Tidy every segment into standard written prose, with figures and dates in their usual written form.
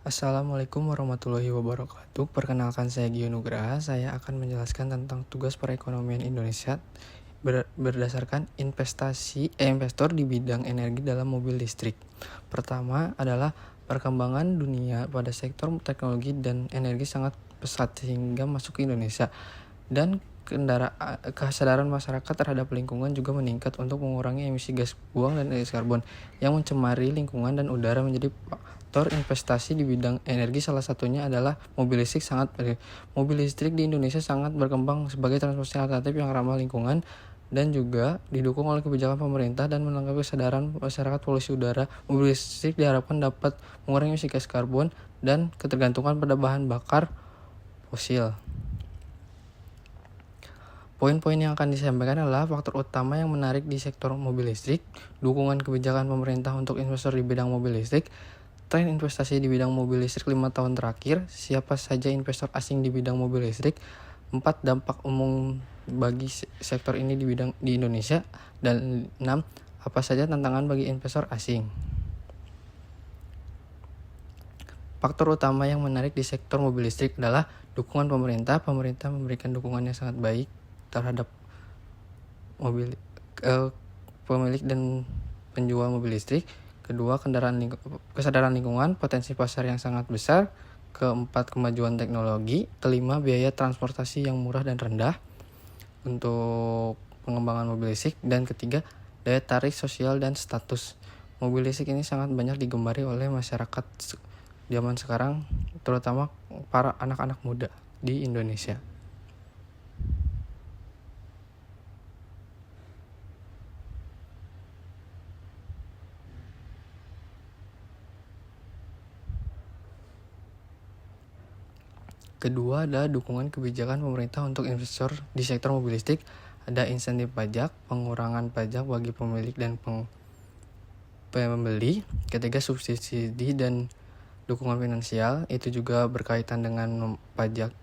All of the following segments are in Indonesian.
Assalamualaikum warahmatullahi wabarakatuh. Perkenalkan, saya Gio Nugraha. Saya akan menjelaskan tentang tugas perekonomian Indonesia berdasarkan investor di bidang energi dalam mobil listrik. Pertama adalah perkembangan dunia pada sektor teknologi dan energi sangat pesat sehingga masuk ke Indonesia, dan kesadaran masyarakat terhadap lingkungan juga meningkat untuk mengurangi emisi gas buang dan gas karbon yang mencemari lingkungan dan udara menjadi faktor investasi di bidang energi. Salah satunya adalah mobil listrik. Mobil listrik di Indonesia sangat berkembang sebagai transportasi alternatif yang ramah lingkungan dan juga didukung oleh kebijakan pemerintah dan melengkapi kesadaran masyarakat polusi udara. Mobil listrik diharapkan dapat mengurangi emisi gas karbon dan ketergantungan pada bahan bakar fosil. Poin-poin yang akan disampaikan adalah faktor utama yang menarik di sektor mobil listrik, dukungan kebijakan pemerintah untuk investor di bidang mobil listrik, tren investasi di bidang mobil listrik 5 tahun terakhir, siapa saja investor asing di bidang mobil listrik, 4 dampak umum bagi sektor ini di Indonesia, dan 6 apa saja tantangan bagi investor asing. Faktor utama yang menarik di sektor mobil listrik adalah dukungan pemerintah. Pemerintah memberikan dukungan yang sangat baik terhadap pemilik dan penjual mobil listrik. Kedua, kesadaran lingkungan, potensi pasar yang sangat besar. Keempat, kemajuan teknologi. Kelima, biaya transportasi yang murah dan rendah untuk pengembangan mobil listrik. Dan ketiga, daya tarik sosial dan status. Mobil listrik ini sangat banyak digemari oleh masyarakat zaman sekarang, terutama para anak-anak muda di Indonesia. Kedua adalah dukungan kebijakan pemerintah untuk investor di sektor mobil listrik. Ada insentif pajak, pengurangan pajak bagi pemilik dan pembeli. Ketiga, subsidi dan dukungan finansial, itu juga berkaitan dengan pajak.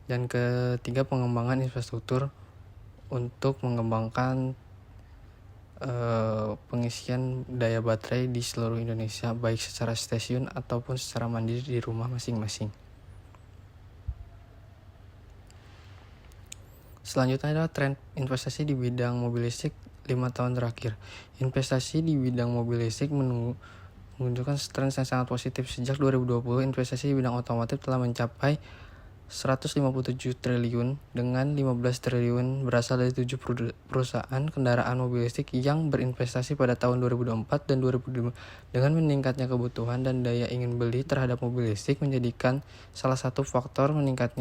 Dan ketiga, pengembangan infrastruktur untuk mengembangkan pengisian daya baterai di seluruh Indonesia, baik secara stasiun ataupun secara mandiri di rumah masing-masing. Selanjutnya adalah tren investasi di bidang mobil listrik 5 tahun terakhir. Investasi di bidang mobil listrik menunjukkan tren yang sangat positif. Sejak 2020, investasi di bidang otomotif telah mencapai 157 triliun dengan 15 triliun berasal dari 7 perusahaan kendaraan mobil listrik yang berinvestasi pada tahun 2024 dan 2025. Dengan meningkatnya kebutuhan dan daya ingin beli terhadap mobil listrik menjadikan salah satu faktor meningkat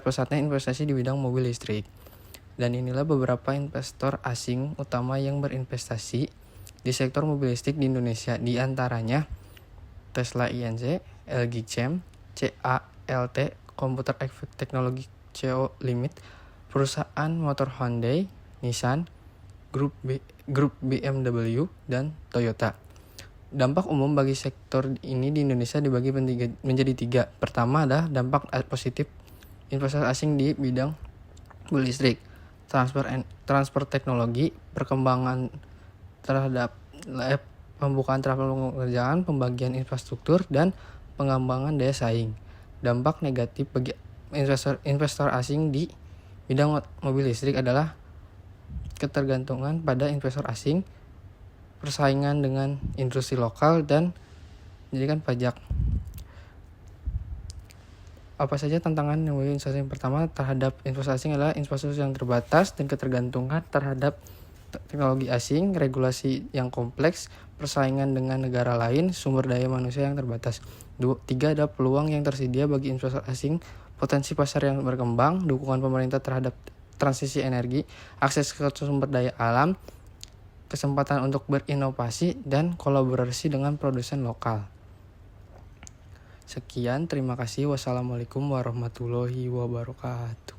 pesatnya investasi di bidang mobil listrik. Dan inilah beberapa investor asing utama yang berinvestasi di sektor mobil listrik di Indonesia. Di antaranya Tesla Inc., LG Chem, CALT, Computer Effect Technology CO Limit, perusahaan motor Hyundai, Nissan, grup BMW, dan Toyota. Dampak umum bagi sektor ini di Indonesia dibagi menjadi 3. Pertama adalah dampak positif investor asing di bidang mobil listrik, transfer teknologi, perkembangan terhadap pembukaan lapangan pekerjaan, pembagian infrastruktur, dan pengembangan daya saing. Dampak negatif bagi investor asing di bidang mobil listrik adalah ketergantungan pada investor asing, persaingan dengan industri lokal, dan menjadikan pajak. Apa saja tantangan yang bagi investasi? Yang pertama terhadap investasi asing adalah infrastruktur yang terbatas dan ketergantungan terhadap teknologi asing, regulasi yang kompleks, persaingan dengan negara lain, sumber daya manusia yang terbatas. 3 ada peluang yang tersedia bagi investor asing, potensi pasar yang berkembang, dukungan pemerintah terhadap transisi energi, akses ke sumber daya alam, kesempatan untuk berinovasi, dan kolaborasi dengan produsen lokal. Sekian, terima kasih. Wassalamualaikum warahmatullahi wabarakatuh.